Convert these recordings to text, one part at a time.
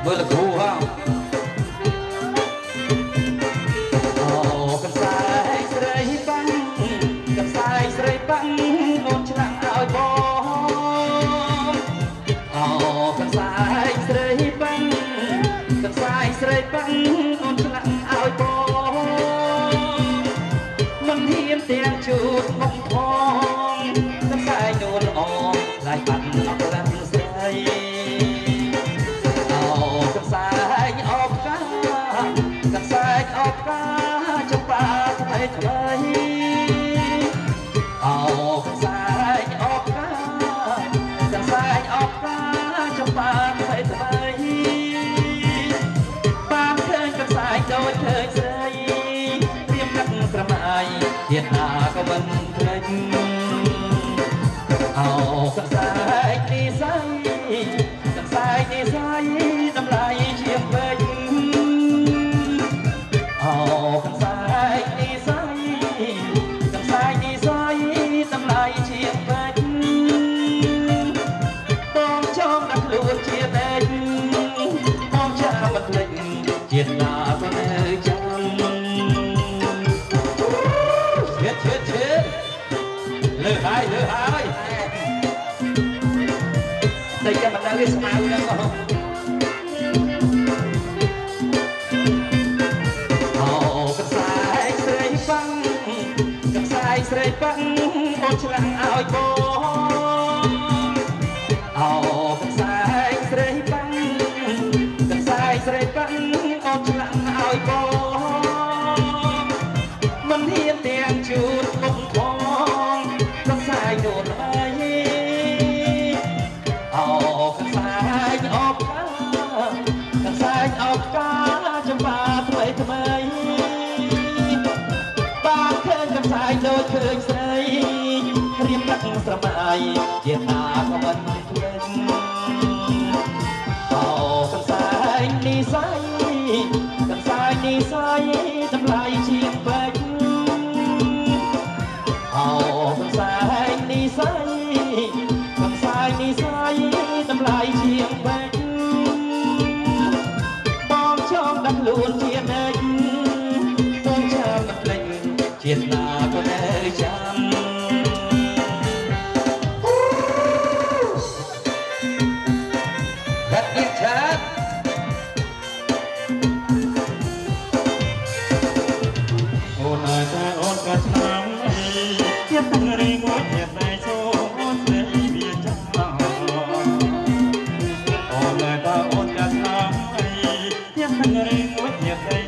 ធ្វើលគូហ៎អូកន្សែងស្រីបាំងកន្សែងស្រីបាំងអូនឆ្លាក់ឲ្យបងអូកន្សែងស្រីបាំងកន្សែងស្រីបាំងអូនឆ្លាក់ឲ្យបងមិនហ៊ានទាំងជួបមុខផងកន្សែងនួនអមឡាយបាត់អត់ឡើងស្រីអូកន្សែងអបកាកន្សែងអបកាចំបាថ្មីថ្មីអូកន្សែងអបកាកន្សែងអបកាចំបាថ្មីថ្មីបានឃើញកន្សែងដូចឃើញស្រីព្រៀមកាត់ក្រមៃទៀតណាក៏មិនភ្លេចអូកន្សែងនេះស្អីកន្សែងនេះស្អីតម្លៃជាងពេជ្រអូកន្សែងនេះស្អីកន្សែងនេះស្អីតម្លៃជាងពេជ្របងចង់ដាក់ខ្លួនជាពេជ្របងចាំមិនភ្លេចជាតិណាក៏នៅចាំឈិតលើហើយតែចាំមិនដឹងវាស្មៅហ្នឹងក៏អូកន្សែងស្រីបាំងកន្សែងស្រីបាំងអូនឆ្លាក់ឲ្យបងអូកន្សែងស្រីបាំងកន្សែងស្រីបាំងអូនឆ្លាក់ឲ្យបងមិនហ៊ានទាំងជួបមុខផងកន្សែងនួនអើយអូកន្សែងអបកាកន្សែងអបកាចំបាថ្មីថ្មីបានឃើញកន្សែងដូចឃើញស្រីរៀមដាក់ស្រមៃជាណាក៏មិនភ្លេចអូកន្សែងនេះស្អីកន្សែងនេះស្អីតម្លៃជាងពេជ្រអូកន្សែងនេះស្អីកន្សែងនេះស្អីតម្លៃជាងពេជ្របងចង់ដាក់ខ្លួនជានិច្ចបងចាំមិនភ្លេចជាតិណាក៏នៅចាំកាត់ទៀតឆាតអូនអើតែអូនក៏ឆ្នាំទៀតទាំងរីងមួយទៀតតែចូលអូនស្រីវាចាំអូនអើតែអូនក៏ឆ្នាំទៀតទាំងរីងមួយទៀតតែ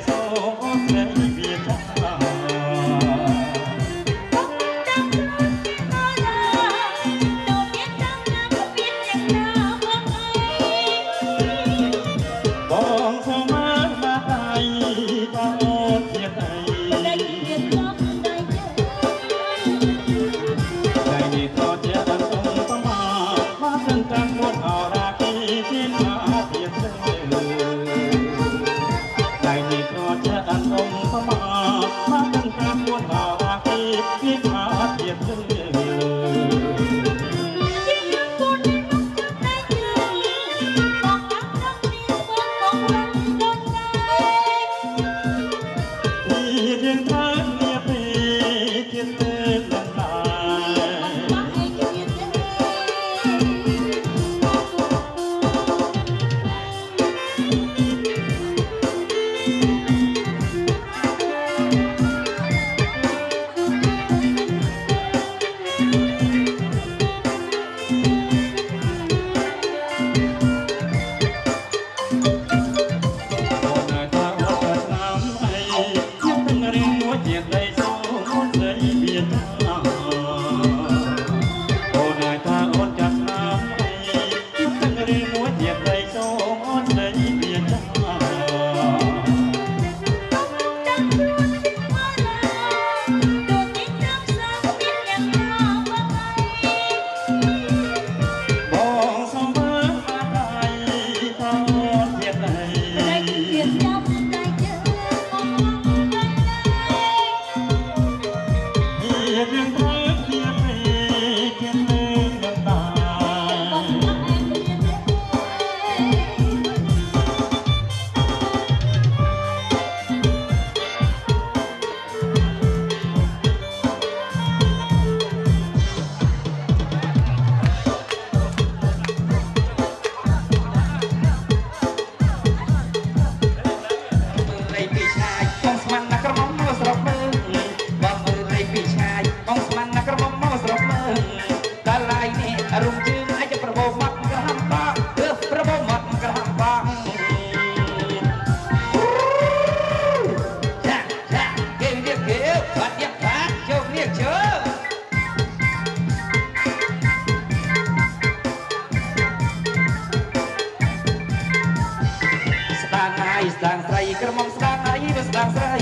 ដាងហើយស្ដាងស្រីក្រមុំស្ដាងហើយវាស្ដាងស្រី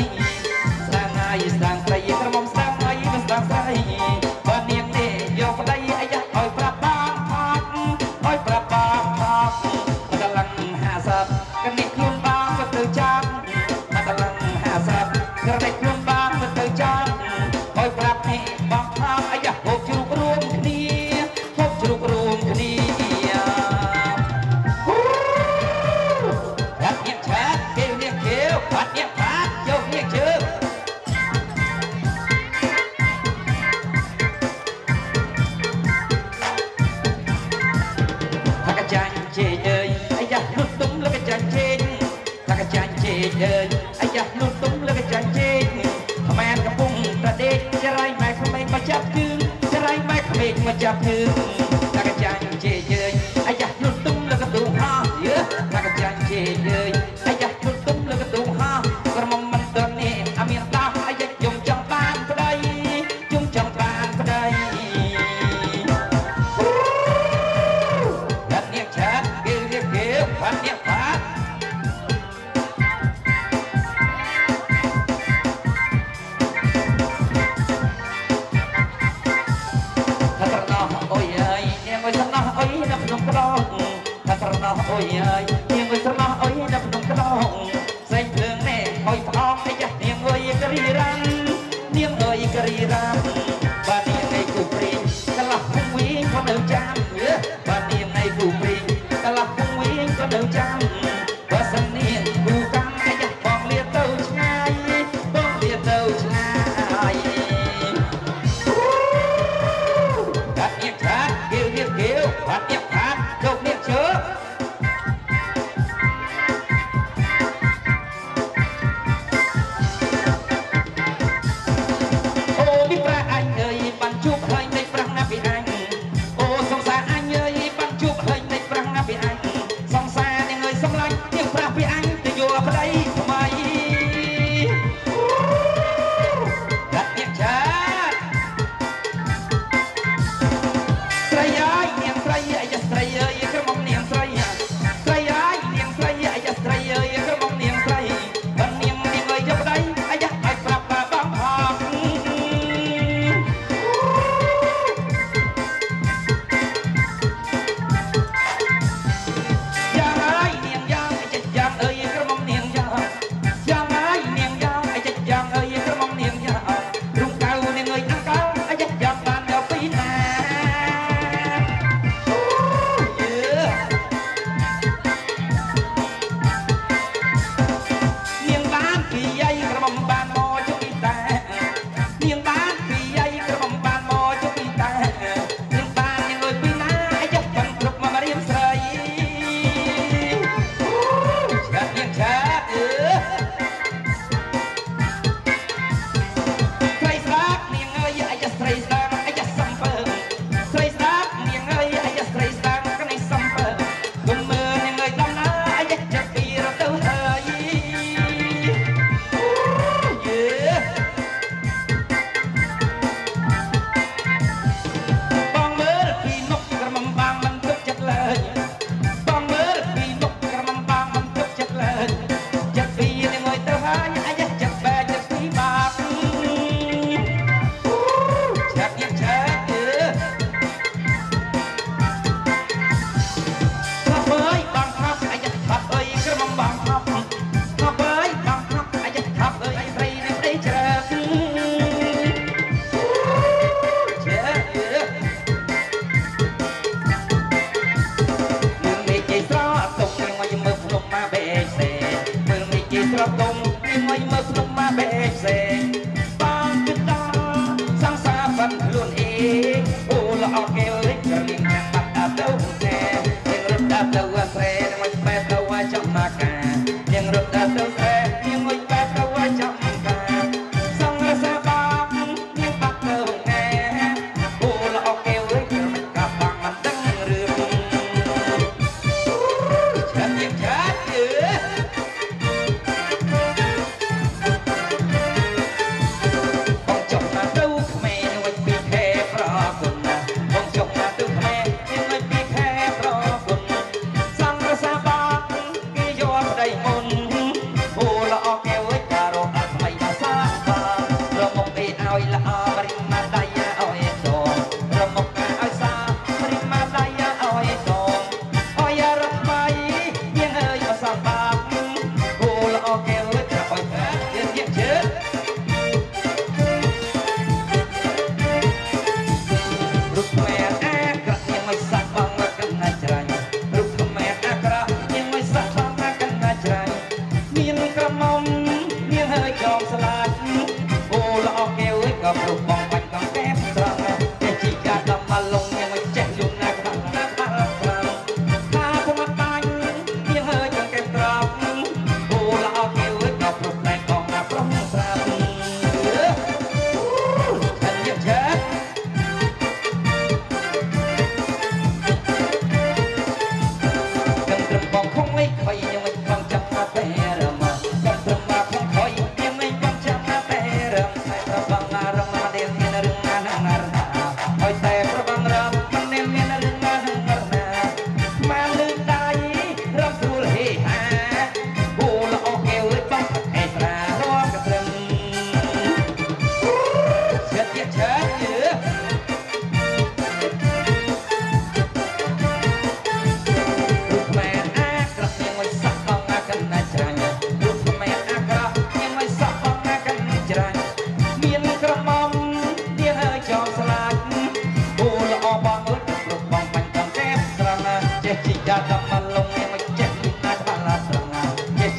ស្ដាងហើយស្ដាងស្រីក្រមុំស្ដាងហើយវាស្ដាងស្រីបើនាងនេះយកប្តីអាយ៉ាឲ្យប្រាប់បងថតឲ្យប្រាប់បងថតមកដល់ឡើង50កនេះខ្លួនបងក៏ទៅចាំមកដល់ឡើង50ក្រនេះខ្លួនបងក៏ទៅចាំឲ្យប្រាប់នេះបងថតអាយ៉ាហូបជ្រូករួមគ្នាហូបជ្រូករួមគ្នាបាត់នេះឆាតគេនេះគេបាត់នេះបាត់យកនេះជើថាកចាញ់ជេអើយអាយ៉ាលុតទុំលកចាញ់ជេថាកចាញ់ជេអើយអាយ៉ាលុតទុំលកចាញ់ជេថ្មែនកំពុងប្រដេកចរៃម៉ែក្មេងមកចាប់ជើងចរៃម៉ែក្មេងមកចាប់ជើងថាកចាញ់ជេអើយអាយ៉ាលុតទុំលកទូហោយើថាកចាញ់ជេអើយអាយ៉ាលុតទុំលកទូហោក្រមុំមិនតនេះអមានដោះអាយ៉ាយំចង់បានប្តីយំចង់បានប្តីបាត់នេះឆាតគេរៀបគេបាត់នេះបាត់ថាត្រណោះអុយអើយនាងអុយត្រណោះអុយនៅក្នុងក្តោងថាត្រណោះអុយអើយនាងអុយត្រណោះអុយនៅក្នុងក្តោងផ្សេងភ្លើងនេះអុយផ្អងអាយ៉ានាងអុយករីរ៉ាំនាងអុយករីរ៉ាំបាទនាងឯគូព្រីងកន្លះភូមិវិញក៏នៅចាំបាទនាងឯគូព្រីងកន្លះភូមិវិញក៏នៅចាំបើសិននាងគូកម្មអាយ៉ាបងលាទៅឆ្ងាយបងលាទៅឆ្ងាយបាត់នេះឆាតគេរៀបគេបាត់នេះផាតលោកនេះជើអូនេះប្រាអញអើយបានជួបហើយនៃប្រាំងណាពីអញអូសង្សារអញអើយបានជួបហើយនៃប្រាំងណាពីអញសង្សារនាងអើយសម្លាញ់នាងប្រាស់ពីអញទៅយកប្តីថ្មីបាត់នេះឆាតស្រីអើយនាងស្រីអាយ៉ាស្រីអើយក្រមុំនាងស្រីស្រីអើយនាងស្រីអាយ៉ាស្រីអើយក្រមុំនាងស្រីបើនាងអើយយកប្តីអាយ៉ាឲ្យប្រាប់បងផងយ៉ាងហើយនាងយ៉ាងអាយ៉ាយ៉ាងអើយក្រមុំនាងយ៉ាងយ៉ាងហើយនាងយ៉ាងអាយ៉ាយ៉ាងអើយក្រមុំនាងយ៉ាងរុំកៅនាងអើយអង្កៅអាយ៉ាយ៉ាងបានដល់ពីណានាងបានពីយាយក្រមុំបានមកជុំពីតែនាងបានពីយាយក្រមុំបានមកជុំពីតែនាងបាននាងអើយពីណាអាយ៉ាបានគ្រប់មករៀមស្រីឆាតនាងឆាតស្រីស្ដាប់នាងអើយអាយ៉ាស្រីស្ដាប់អាយ៉ាសំពើស្រីស្ដាប់នាងអើយអាយ៉ាស្រីស្ដាប់កនេះសំពើគុំមើលនាងអើយដំណើរអាយ៉ាចាប់ពីរទៅហើយបងមើលពីនុកក្រមុំបាងមិនទុកចិត្តឡើយបងមើលពីនុកក្រមុំបាងមិនទុកចិត្តឡើយចិត្តពីនាងអើយទៅហើយអាយ៉ាចិត្តបែកចិត្តពីបាបឆាប់នាងឆាប់ថាបើយបងថប់អាយ៉ាថាបើយក្រមុំបងថប់ថាបើយបងថប់អាយ៉ាថាបើយស្រីនេះប្តីច្រើនឆាប់មើលមេឃជ័យស្រទុំនាងអើយមើលភ្នំមកបែកផ្សេងមើលមេឃជ័យស្រទុំនាងអើយមើលភ្នំមកបែកផ្សេងបងគិតដល់សង្សារបាត់ខ្លួនអេអូល្អគេលិចរៀងចាំបាត់ដល់ទៅណែនាងរត់ដល់ទៅអាស្រែនាងអើយបែបទៅអាចំណាកានាងរត់ដល់ទៅស្រែនាងអើយបែបទៅអាចំកាសង្សារបងនាងបាត់ទៅណែអូល្អគេលិចមិនកាប់បងមិនដឹងរឿងឆាត់នាងឆាត់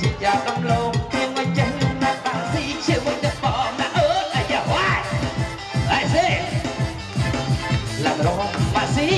ជីយ៉ាដំឡូងមានមកចេះណាស់បាក់ស៊ីជាមួយទៅបងណាអើអាយ៉ាវ៉ាយអីសេឡារងម៉ាស៊ី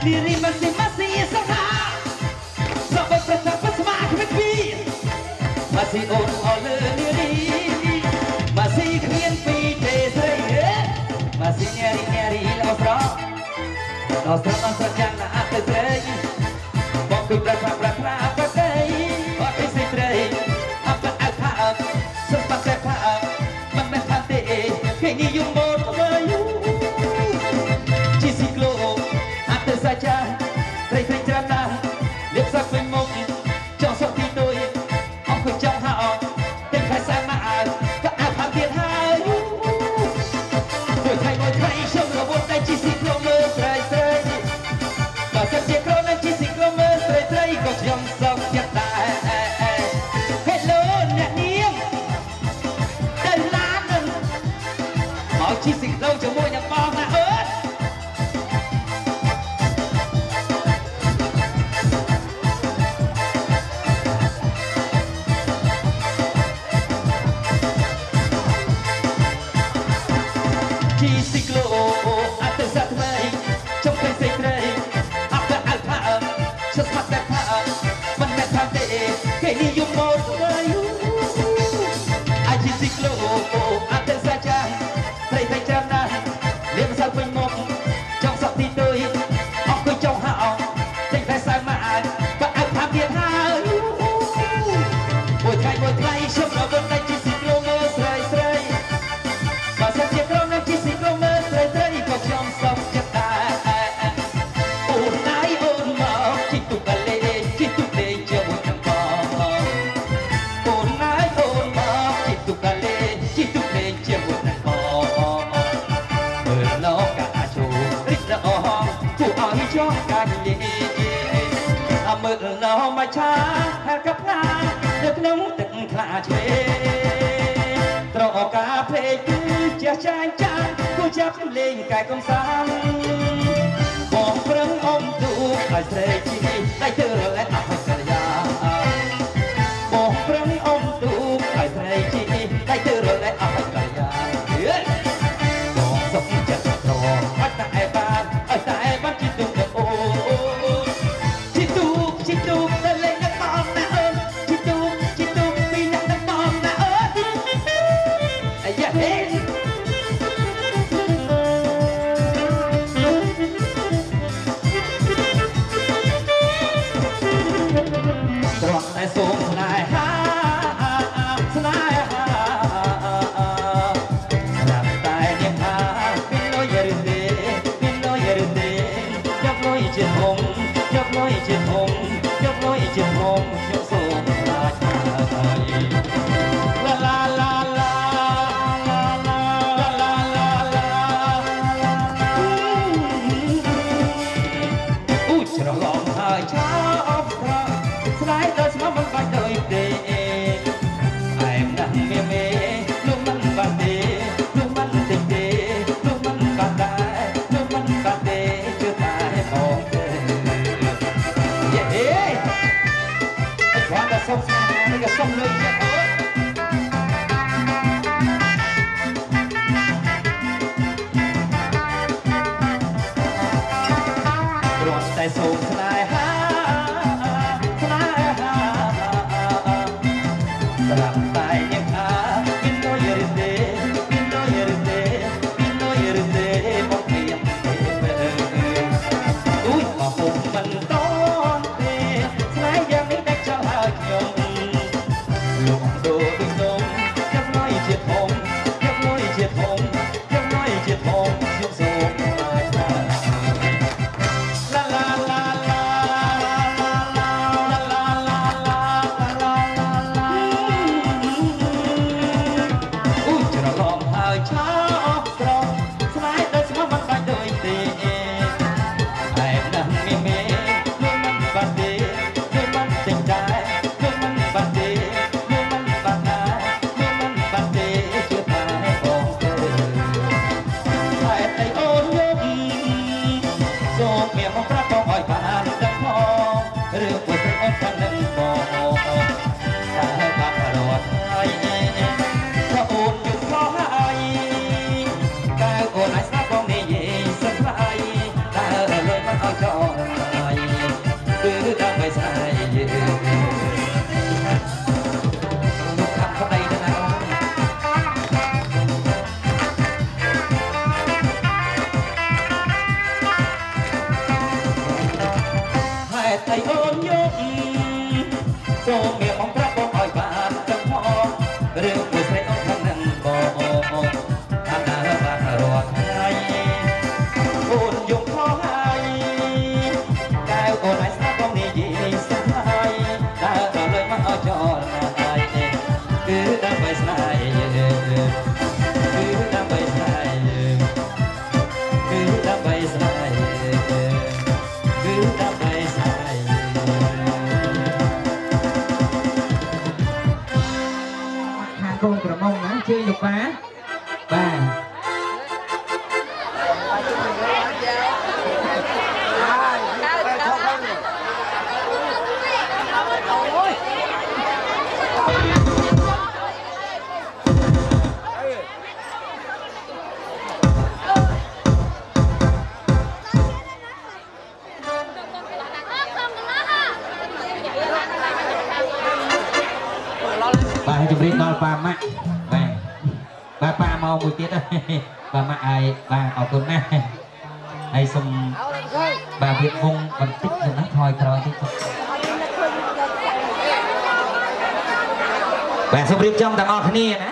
នារីម៉ាស៊ីម៉ាស៊ីសកាសបប្រសាបស្មាគ្មានពីម៉ាស៊ីអូនអលើនារីម៉ាស៊ីគ្មានពីទេស្រីម៉ាស៊ីនារីល្អស្រស់យ៉ាងណាអត់ទៅស្រីបងគឺប្រាថ្នាប្រកៃអត់ពីស្រីអត់អត់ថាសុំបាក់តែថាមិនមែនថាទេគេនិយមមកធ្វើយូជីស៊ីក្លូsaja, trai cerita, lihat sampai mau, jangan seperti itu, aku jangan hao, tinggal sama, tak apa dia hayu. Buat hai, semua buat hai cisi kromer, trai, masa dia kromer cisi kromer, trai, kau jangan sok jata. Hello, nak niam, dan lanan, mau cisi kromer cuma yang bawah nak ớt.មើលណោមកឆាហើយកផ្ងានៅក្នុងទឹកខ្លាឆ្វេត្រកាភ្លេចគឺជាចាញ់ចាញ់គូចាប់លេងកាយកំសាន្តបងប្រឹងអមទូឲ្យស្រែកជីដៃទៅរលែកអស់កល្យាបងប្រឹងអមទូឲ្យស្រែកជីដៃទៅរលែកអស់កល្យាបងសុខចិត្តត្រអត់តែបានជីទុកអូជីទុកតែលេងតែបងណាអើជីទុកពីអ្នកតែបងណាអើអាយ៉ាហេត្រង់តែសូមស្នេហាស្នាមតែនាងថាមានលុយឬទេយកលុយជាធំយកលុយជាហងខ្ញុំសូមខ្លាចហើយឡាឡាឡាឡាអូច្រឡំហើយឆោអបត្រង់ស្ដាយដល់ស្មោះមិនបាច់ដូចទេអែមណាស់មេលោកមិនបាត់ទេលោកមិនតិចទេលោកមិនបាត់ដែរលោកមិនបាត់ទេជឿតែបងទេយេគាត់តែសុំស្នាមក៏សុំលុយចាអូគ្រាន់តែសូមស្នេហាស្រាប់តែយ៉ាងថាមានលុយឬទេមកពីយ៉ាងទេអូយមកពុំមិនតទេស្នេហ៍យ៉ាងនេះដាច់ចោលហើយខ្ញុំលោកដូរដូច កូនក្រមុំណាជួយលោកបាបាទបាទជំរាបដល់ប៉ាម៉ាក់បាទប៉ាមកមួយទៀតប៉ាម៉ាក់ហើយបាទអរគុណណាស់ហើយសូមបាទវាវងបន្តិចទៅណាថយក្រោយតិចបាទសូមរៀបចំទាំងអស់គ្នាណា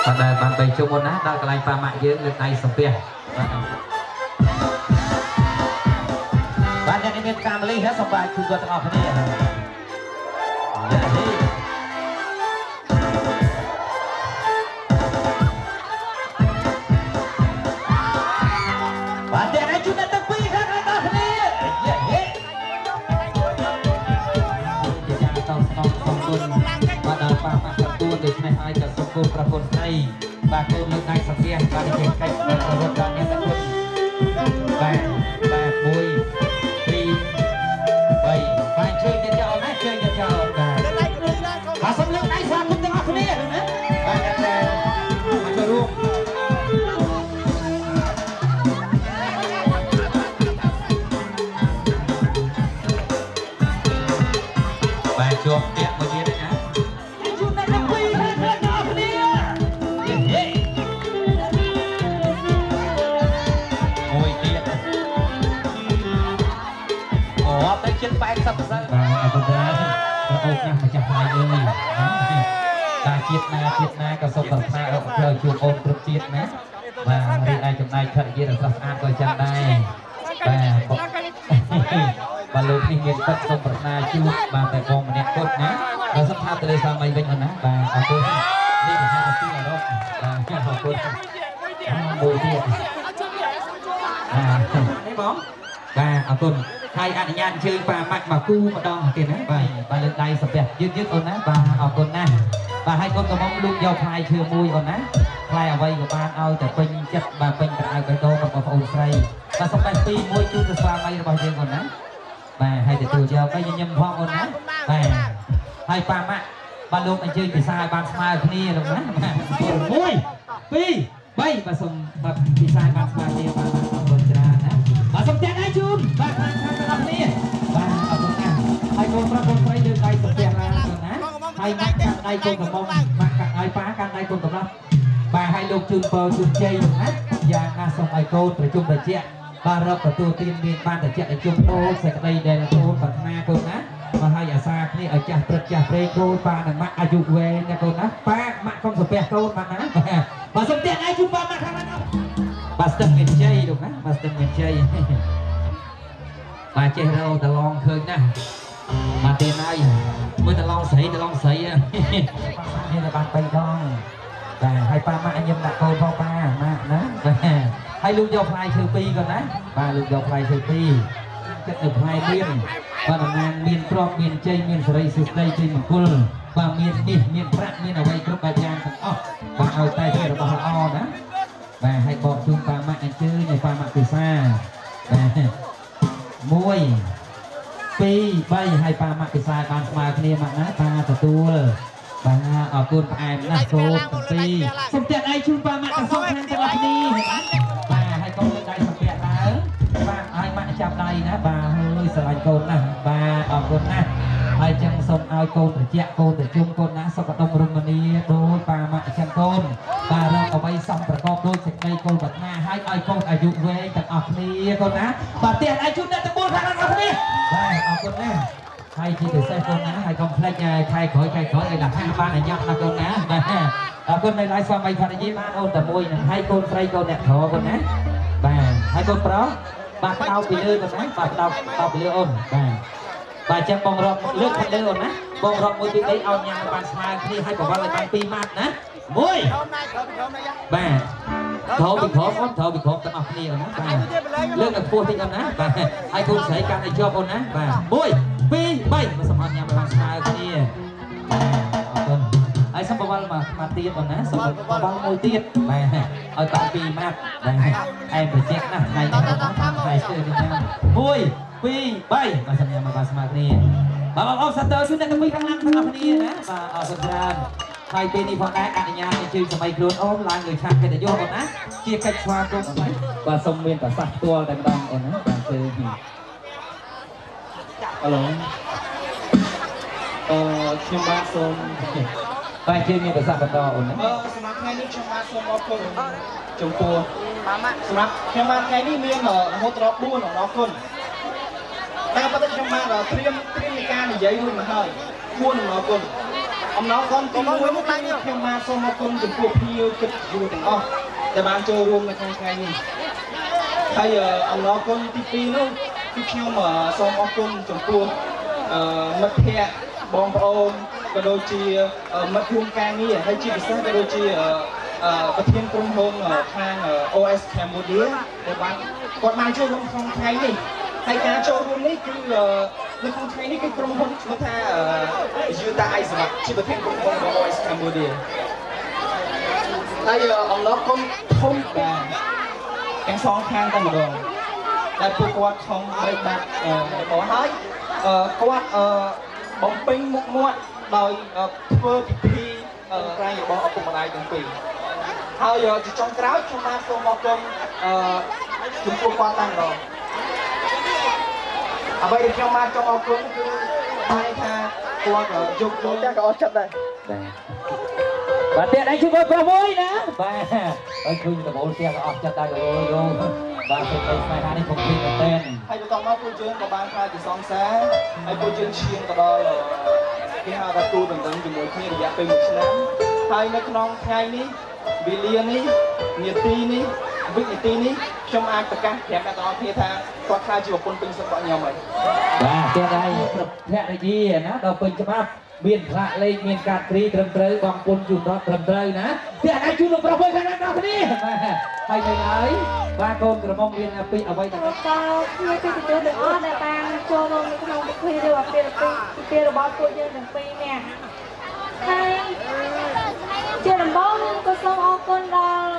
បាទដែលបានទៅជុំមុនណាដល់កន្លែងប៉ាម៉ាក់យើងលើកដៃសំពះបាទអ្នកមានកាមលីណាសូមបាទជួបគាត់ទាំងអស់គ្នាបាទតែឲ្យជួបអ្នកទាំងពីរខាងដល់គ្នាយ៉ាងតោស្នងសូមគុណបាទដល់ប៉ាម៉ាក់ទទួលដូច្នេះហើយក៏សូមគោប្រគុណស្រីបាទគោលើកដៃសំពះបាទនិយាយកិច្ចប្រវត្តិដល់អ្នកទាំងពីរបាទបាទ1 2 3បាទជួយទៀតចោលណាជួយទៀតចោលបាទសូមលើកដៃស្វាគមន៍ទាំងអស់គ្នាណាបាទតែមកចូលរួមបាទជួបពាក់មួយទៀតណាជួបតែទាំងពីរទាំងអស់គ្នាមួយទៀតអូអត់ទៅជិត80%បាទអរគុណដែរអូបណាស់ម្ចាស់ហើយអើយតាជាតិណាក៏សូមប្រាថ្នាឲ្យជួបអូនគ្រប់ជាតិណាបាទរីឯចំណាយខិតយារស្រស់ស្អាតក៏ចាំដែរបាទលោកនេះមានទឹកសូមប្រាថ្នាជួបបាទតែបងម្នាក់គត់ណាបើសិនថាទៅលេសាមីវិញណាបាទអរគុណនេះជាហាទីអរ៉ុបបាទអរគុណមួយទៀតនេះបងបាទអរគុណហើយអនុញ្ញាតអញ្ជើញប៉ាម៉ាក់មកគូម្ដងទៀតណាបាទលើកដៃសំពះយឺតអូនណាបាទអរគុណណាស់បាទហើយកូនកំមុំលោកយកផ្លែឈើមួយអូនណាផ្លែអ្វីក៏បានឲ្យតែពេញចិត្តបាទពេញប្រអើបបេះដូងរបស់បងប្អូនស្រីបាទសំបី2 1ជូនទៅស្វាមីរបស់យើងអូនណាបាទហើយទទួលយកទៅញញឹមផងអូនណាបាទហើយប៉ាម៉ាក់បាទលោកអញ្ជើញពិសាឲ្យបានស្មើគ្នាលោកណា1 2 3បាទសូមបាទពិសាឲ្យបានស្មើគ្នាបាទអរគុណច្រើនណាបាទសូមទាំងឲ្យជូនបាទខាងទាំងអស់គ្នាបាទអរគុណណាស់ហើយកូនប្រុសកូនស្រីលើកដៃសំពះឡើងអូនណាហើយម៉ាក់កាន់ដៃកូនកំមុំម៉ាក់កាន់ឲ្យប៉ាកាន់ដៃកូនកំឡោះបាទឲ្យលោកជូនពរជូនជ័យលោកណាយ៉ាងណាសូមឲ្យកូនប្រជុំត្រជាក់បាទរកទទួលទានមានបានត្រជាក់ឲ្យជុំអូនសេចក្តីដែលកូនប្រាថ្នាកូនណាមកឲ្យអាសាគ្នាឲ្យចាស់ព្រឹកចាស់ព្រេងកូនប៉ានិងម៉ាក់អាយុវែងណាកូនណាប៉ាម៉ាក់កុំសំពះកូនបាទណាបាទសូមទាំងឲ្យជូនប៉ាម៉ាក់ខាងណាបាទស្ទឹងមានជ័យលោកណាបាទស្ទឹងមានជ័យបាទចេះរោតឡងឃើញណាបាទទេណៃមើលតឡងស្រីនេះបាន3ដងបាទហើយប៉ាម៉ាក់ញឹមដាក់កូនផងប៉ាម៉ាក់ណាបាទហើយលោកយកផ្លែឈើ2ក៏ណាបាទលោកយកផ្លែឈើ2ចិត្តនៅផ្លែមានបាទតំណាងមានទ្រព្យមានជ័យមានសេរីសុខស្ដីជ័យមង្គលបាទមានមាសមានប្រាក់មានអ្វីគ្រប់បែបយ៉ាងទាំងអស់បាទឲ្យតែជារបស់ល្អណាបាទហើយបកជូនប៉ាម៉ាក់អញ្ជើញឲ្យប៉ាម៉ាក់ពិសាបាទ1 2 3ហើយប៉ាម៉ាក់ពិសាបានស្មើគ្នាម៉ាក់ណាប៉ាទទួលបាទអរគុណផ្អែមណាស់កូនទាំងពីរសូមទាំងឯងជូនប៉ាម៉ាក់ទាំងសងខាងទាំងអស់គ្នាបាទហើយកូនលើកដៃសំពះឡើងបាទឲ្យម៉ាក់ចាប់ដៃណាបាទហើយស្រឡាញ់កូនណាស់បាទអរគុណណាស់ហើយចឹងសូមឲ្យកូនត្រជាក់កូនត្រជុំកូនណាសុខដុមរមនាដោយប៉ាម៉ាក់ចឹងកូនបាទរកអ្វីសំប្រកបដោយសេចក្តីកូនប្រាថ្នាហើយឲ្យកូនអាយុវែងទាំងអស់គ្នាកូនណាបាទទាំងឯងជូនអ្នកទាំង4ខាងទាំងអស់គ្នាបាទអរគុណណាស់ហើយជាពិសេសកូនណាហើយកុំភ្លេចខែក្រោយឲ្យដាក់ខាងបានឲ្យញ៉ាំណាកូនណាបាទអរគុណនៅឡើយស្វាមីភរិយាបានអូនតែមួយនឹងហើយកូនស្រីកូនអ្នកក្រកូនណាបាទហើយកូនប្រុសបាទផ្ដោតពីលើកូនណាបាទផ្ដោតពីលើអូនបាទចឹងបងរកលើកខាងលើអូនណាបងរក1 2 3ឲ្យញ៉ាំបានស្មើគ្នាឲ្យប្រវត្តិឲ្យបាន2ម៉ាត់ណា1បាទត្រូវពីក្រោមអូនត្រូវពីក្រោមទាំងអស់គ្នាអូនណាបាទលើកឲ្យខ្ពស់តិចអូនណាបាទហើយកូនស្រីកាន់ឲ្យជាប់អូនណាបាទ1 2 3មកសម្រាប់ញ៉ាំបានស្មើគ្នាបាទ ទៀតបងណាសូមបងមួយទៀតបាទឲ្យតាំងពីម៉ាត់បាទឯងប្រជែកណាថ្ងៃនេះថ្ងៃស្ទើរនេះ1 2 3បាទសញ្ញាមកបាទស្មារតីបាទបងប្អូនសាទរជូនអ្នកទាំងពីរខាងឡានទាំងអស់គ្នាណាបាទអរគុណច្រើនហើយពេលនេះផងដែរអនុញ្ញាតឲ្យជើងសម័យខ្លួនអូនឡើងលើឆាកកិត្តិយសបងណាជាកិច្ចស្វាគមន៍បាទសូមមានប្រសាសន៍ផ្ទាល់តែម្ដងអូនណាបាទជើងនេះហៅខ្ញុំបាទសូមបាទជើងមានប្រសាសន៍បន្តអូនណាសម្រាប់ថ្ងៃនេះខ្ញុំបាទសូមអរគុណចំពោះសម្រាប់ខ្ញុំបាទថ្ងៃនេះមានរហូតដល់4អរគុណតែប៉ុន្តែខ្ញុំបាទត្រៀមនៃការនិយាយរួចមកហើយ4អរគុណអំណរគុណទី1នេះខ្ញុំបាទសូមអរគុណចំពោះភ្ញៀវកិត្តិយសទាំងអស់ដែលបានចូលរួមនៅក្នុងថ្ងៃនេះហើយអំណរគុណទី2នោះគឺខ្ញុំសូមអរគុណចំពោះមិត្តភ័ក្តិបងប្អូនក៏ដូចជាមិត្តរួមការងារហើយជាពិសេសក៏ដូចជាប្រធានក្រុមហ៊ុនខាង OS Cambodia ដែលគាត់បានចូលរួមក្នុងថ្ងៃនេះហើយការចូលរួមនេះគឺនៅក្នុងថ្ងៃនេះគឺក្រុមហ៊ុនឈ្មោះថា Yuta Isaac ជាប្រធានក្រុមហ៊ុន OS Cambodia ហើយអំណរគុណធំបាទទាំងសងខាងតែម្ដងដែលពួកគាត់ខំបីបាត់បងហើយគាត់បំពេញមុខមាត់ដោយធ្វើពិធីក្រែងរបស់ឪពុកម្ដាយទាំងពីរហើយជាចុងក្រោយខ្ញុំបានសូមអរគុណចំពោះគាត់តែម្ដងអ្វីដែលខ្ញុំបានចង់អរគុណគឺថាគាត់យកចូលតែក៏អត់ចិត្តដែរបាទទៀតឯងជួយបងប្រុសមួយណាបាទហើយឃើញតបូលផ្ទះក៏អស់ចិត្តដែរលោកបាទសេចក្តីស្នេហានេះគង់ពីមែនទែនហើយបន្តមកពួកយើងក៏បានខ្លាចជាសងសាហើយពួកយើងឈានទៅដល់គេហៅថាគូដណ្ដឹងជាមួយគ្នារយៈពេល1ឆ្នាំហើយនៅក្នុងថ្ងៃនេះវេលានេះនាទីនេះវិនាទីនេះខ្ញុំអាចប្រកាសប្រាប់អ្នកទាំងអស់គ្នាថាគាត់ខ្លាចជាប្រពន្ធពេញសិទ្ធិរបស់ខ្ញុំហើយបាទទៀតឯងគ្រប់ភរិយាណាដល់ពេញច្បាប់មានផ្លាកលេខមានកាតគ្រីត្រឹមត្រូវបងពុនជួនរត់ត្រឹមត្រូវណាទៀតឯងជួយលោកប្រុសមួយខាងណាដល់គ្នាបាទហើយទៅហើយបាទកូនក្រមុំមានពីអ្វីទៅតើគ្នាពីទៅទាំងអស់ដែលបានចូលរួមនៅក្នុងពិធីឬអាពាហ៍ពិពាហ៍របស់ពួកយើងទាំងពីរនាក់ហើយជាដំបូងខ្ញុំក៏សូមអរគុណដល់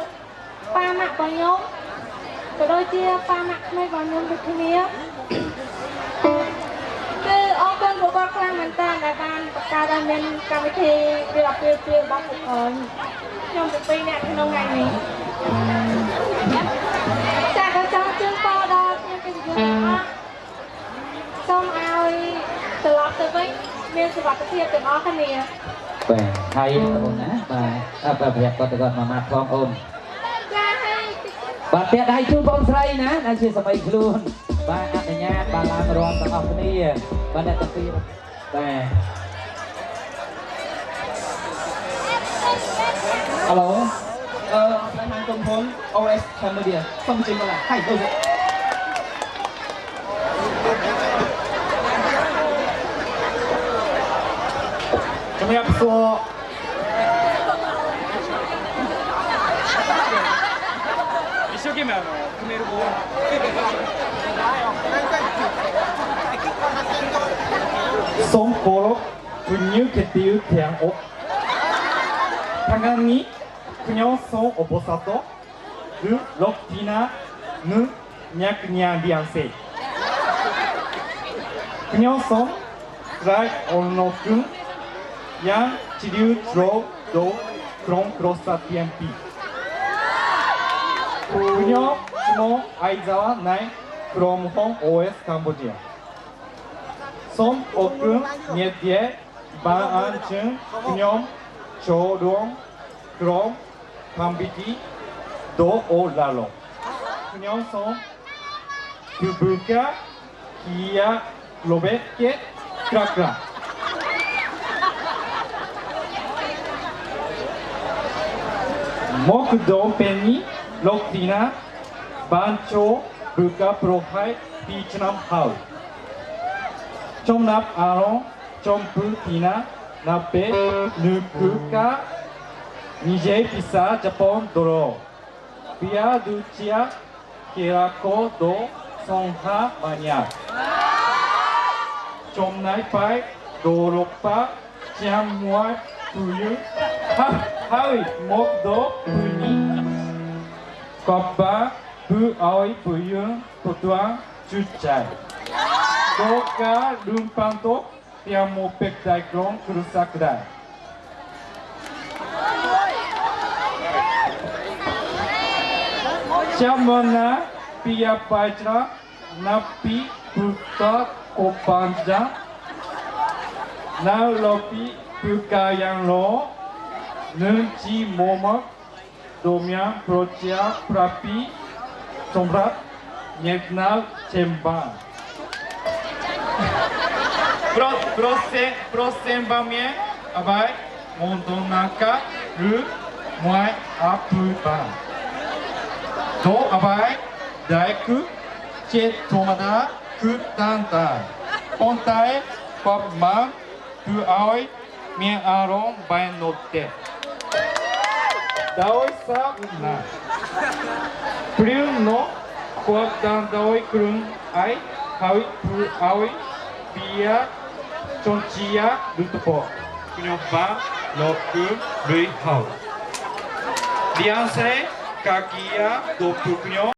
ប៉ាម៉ាក់របស់ខ្ញុំក៏ដូចជាប៉ាម៉ាក់ក្មេករបស់ខ្ញុំដូចគ្នាគឺអរគុណពួកគាត់ខ្លាំងមែនតើដែលបានបង្កើតឲ្យមានកម្មវិធីវាអាពាហ៍ពិពាហ៍របស់ពួកខ្ញុំទាំងពីរនាក់ក្នុងថ្ងៃនេះចាក៏ចង់ជូនពរដល់ខ្ញុំពីយើងសូមឲ្យត្រឡប់ទៅវិញមានសុខភាពទាំងអស់គ្នាបាទហើយបងណាបាទប្រាប់គាត់ទៅគាត់មកម៉ាត់ផងអូនចាហើយបាទទៀតដៃជូនបងស្រីណាដែលជាសម័យខ្លួនបាទអនុញ្ញាតបាទឡើងរំទាំងអស់គ្នាបាទអ្នកទាំងពីរបាទហៅឡូខាងក្រុមហ៊ុន OS Cambodia សូមជិះមកឡាហើយដូចជំរាបសួរ一生懸命組める棒សូមគោរពវិញ្ញាណកិត្តិយសទាំងអស់ថ្ងៃនេះខ្ញុំសូមឧបសគ្គគឺលោកទីណានិងអ្នកញ៉ាំឌីអានសេខ្ញុំសូមស្រែកអរគុណយ៉ាងជ្រាលជ្រៅដល់ក្រុមគ្រួសារទាំងពីរខ្ញុំឈ្មោះអៃសាណៃក្រុមហ៊ុន OS Cambodia សូមអរគុណអ្នកដែលបានអញ្ជើញខ្ញុំចូលរួមក្រុមកម្មវិធីដូអូឡាឡូខ្ញុំសូមគូបូកាគីយ៉ាឡូបេកេក្រាក្រាមកដូនពេលនេះលោកទីណាបានចូលបូកាប្រហែល2ឆ្នាំហើយចំណាប់អារម្មណ៍ចំពោះទីណាណាពេលぬគឺកានិយាយភាសាជប៉ុនដរពីអាឌូជាគេរ៉ាកូដូសង្ហាបាញាចំណាយបែកដូរ៉ូប៉ាចាំមួយទូយហា Hai Mokdo Puni Kopa Bu Aoi Puyun Putuan Cucai Doka Lumpanto Tiamu Pek Daiklong Kurusakdai Chamona Pia Paitra Napi Puta Kopanja Na Lopi Pukayang Lo Nunci Momak Domian Procia Prapi Sombrat Nyeknal Cemba Prosembamie Abai Mondonaka Lu Muai Apuba Do Abai Daiku Chet Tomada Kutanta Pontai Papman Tu Aoi Mien Aron Bain Notte Daoi Sa Na Priun no Kuat Dan Daoi Krun Ai Hawi Pu Aoi Pia Chonchia Lutupo Kunyopa Loku Lui Hau Lianse Kakia Do Puknyo